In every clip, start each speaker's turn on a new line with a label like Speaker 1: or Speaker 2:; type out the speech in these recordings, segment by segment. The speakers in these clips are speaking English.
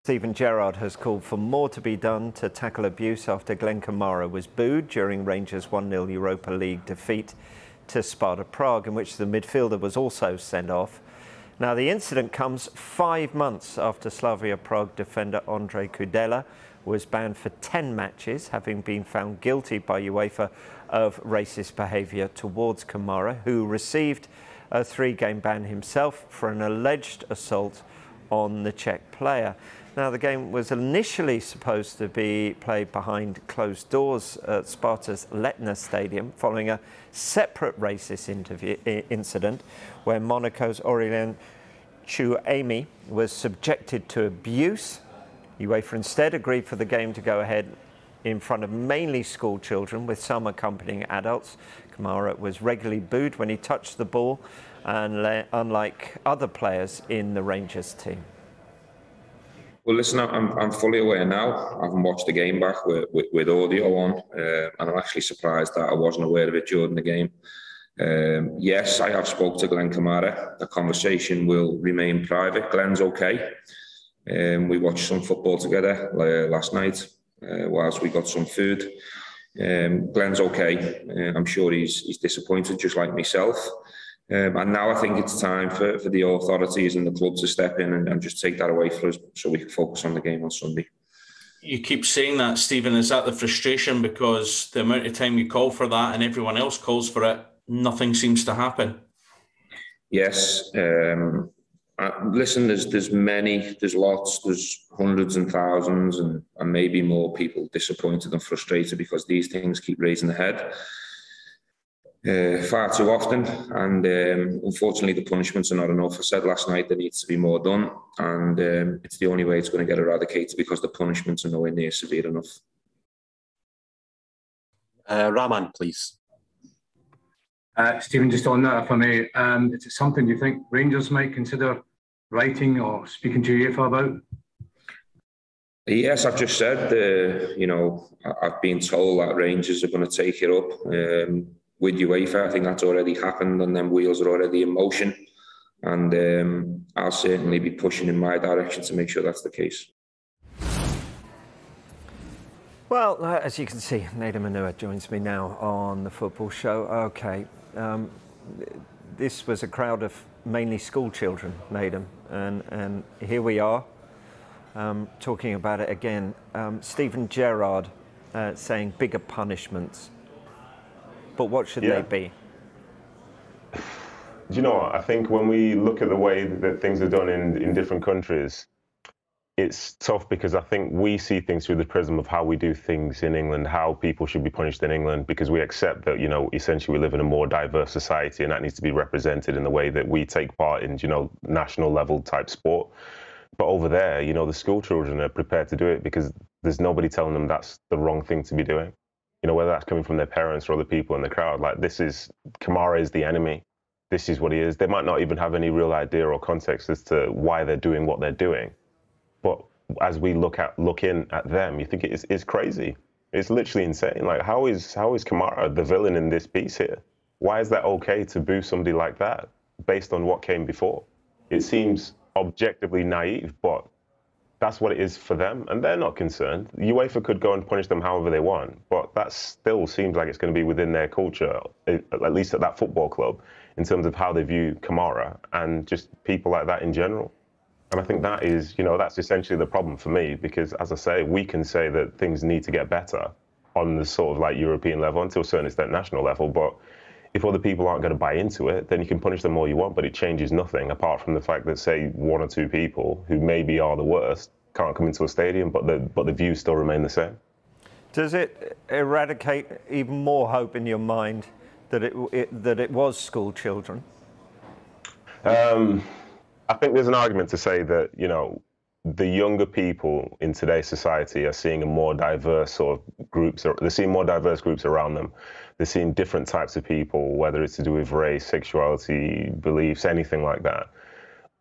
Speaker 1: Steven Gerrard has called for more to be done to tackle abuse after Glen Kamara was booed during Rangers' 1-0 Europa League defeat to Sparta Prague, in which the midfielder was also sent off. Now, the incident comes 5 months after Slavia Prague defender Ondrej Kudela was banned for 10 matches, having been found guilty by UEFA of racist behaviour towards Kamara, who received a 3-game ban himself for an alleged assault on the Czech player. Now, the game was initially supposed to be played behind closed doors at Sparta's Letna Stadium, following a separate racist incident where Monaco's Aurélien Tchouameni was subjected to abuse. UEFA instead agreed for the game to go ahead in front of mainly school children, with some accompanying adults. Kamara was regularly booed when he touched the ball, and unlike other players in the Rangers team.
Speaker 2: Well, listen, I'm fully aware now. I haven't watched the game back with audio on, and I'm actually surprised that I wasn't aware of it during the game. Yes, I have spoke to Glen Kamara. The conversation will remain private. Glen's okay. We watched some football together last night whilst we got some food. Glen's okay. I'm sure he's disappointed, just like myself. And now I think it's time for the authorities and the club to step in and just take that away for us so we can focus on the game on Sunday.
Speaker 3: You keep saying that, Stephen. Is that the frustration? Because the amount of time you call for that and everyone else calls for it, nothing seems to happen.
Speaker 2: Yes. Listen, there's lots, there's hundreds and thousands and maybe more people disappointed and frustrated because these things keep raising their head. Far too often, and unfortunately the punishments are not enough. I said last night there needs to be more done, and it's the only way it's going to get eradicated, because the punishments are nowhere near severe enough.
Speaker 4: Rahman, please.
Speaker 5: Stephen, just on that, if I may, is it something you think Rangers might consider writing or speaking to UEFA about?
Speaker 2: Yes, I've just said, I've been told that Rangers are going to take it up with UEFA. I think that's already happened, and then wheels are already in motion. And I'll certainly be pushing in my direction to make sure that's the case.
Speaker 1: Well, as you can see, Nader Manua joins me now on the football show. OK, this was a crowd of mainly school children, Nader, and here we are talking about it again. Steven Gerrard saying bigger punishments. But what should they be?
Speaker 6: Do you know what? I think when we look at the way that things are done in different countries, it's tough, because I think we see things through the prism of how we do things in England, how people should be punished in England, because we accept that, essentially we live in a more diverse society, and that needs to be represented in the way that we take part in, national level type sport. But over there, the school children are prepared to do it because there's nobody telling them that's the wrong thing to be doing. Whether that's coming from their parents or other people in the crowd, like, Kamara is the enemy. This is what he is. They might not even have any real idea or context as to why they're doing what they're doing. But as we look in at them, you think it's crazy. It's literally insane. Like, how is Kamara the villain in this piece here? Why is that okay to boo somebody like that based on what came before? It seems objectively naive, but that's what it is for them, and they're not concerned. UEFA could go and punish them however they want, but that still seems like it's going to be within their culture, at least at that football club, in terms of how they view Kamara and just people like that in general. And I think that is, that's essentially the problem for me, because, as I say, we can say that things need to get better on the sort of like European level, and to a certain extent national level, but if other people aren't going to buy into it, then you can punish them all you want, but it changes nothing apart from the fact that, say, 1 or 2 people who maybe are the worst can't come into a stadium, but the views still remain the same.
Speaker 1: Does it eradicate even more hope in your mind that it was school children?
Speaker 6: I think there's an argument to say that, the younger people in today's society are seeing a more diverse sort of groups. They're seeing more diverse groups around them. They're seeing different types of people, whether it's to do with race, sexuality, beliefs, anything like that.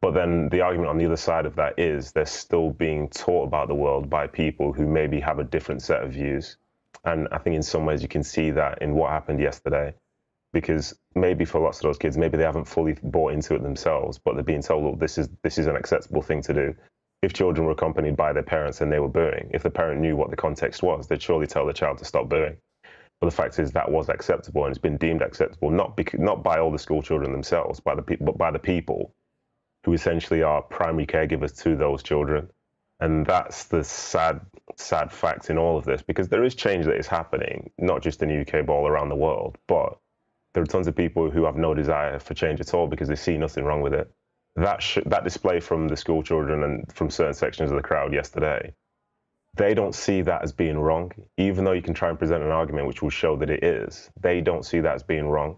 Speaker 6: But then the argument on the other side of that is they're still being taught about the world by people who maybe have a different set of views. And I think in some ways you can see that in what happened yesterday. Because maybe for lots of those kids, maybe they haven't fully bought into it themselves, but they're being told, look, this is an acceptable thing to do. if children were accompanied by their parents and they were booing, if the parent knew what the context was, they'd surely tell the child to stop booing. But the fact is that was acceptable, and it's been deemed acceptable, not by all the school children themselves, but by the people who essentially are primary caregivers to those children. And that's the sad fact in all of this, because there is change that is happening, not just in the UK, but all around the world. But there are tons of people who have no desire for change at all because they see nothing wrong with it. That display from the school children and from certain sections of the crowd yesterday, they don't see that as being wrong, even though you can try and present an argument which will show that it is. They don't see that as being wrong.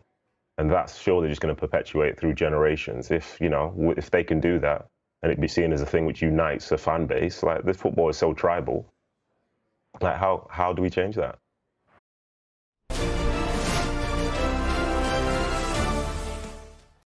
Speaker 6: And that's surely just going to perpetuate through generations. If they can do that and it be seen as a thing which unites a fan base, like this football is so tribal, like how do we change that?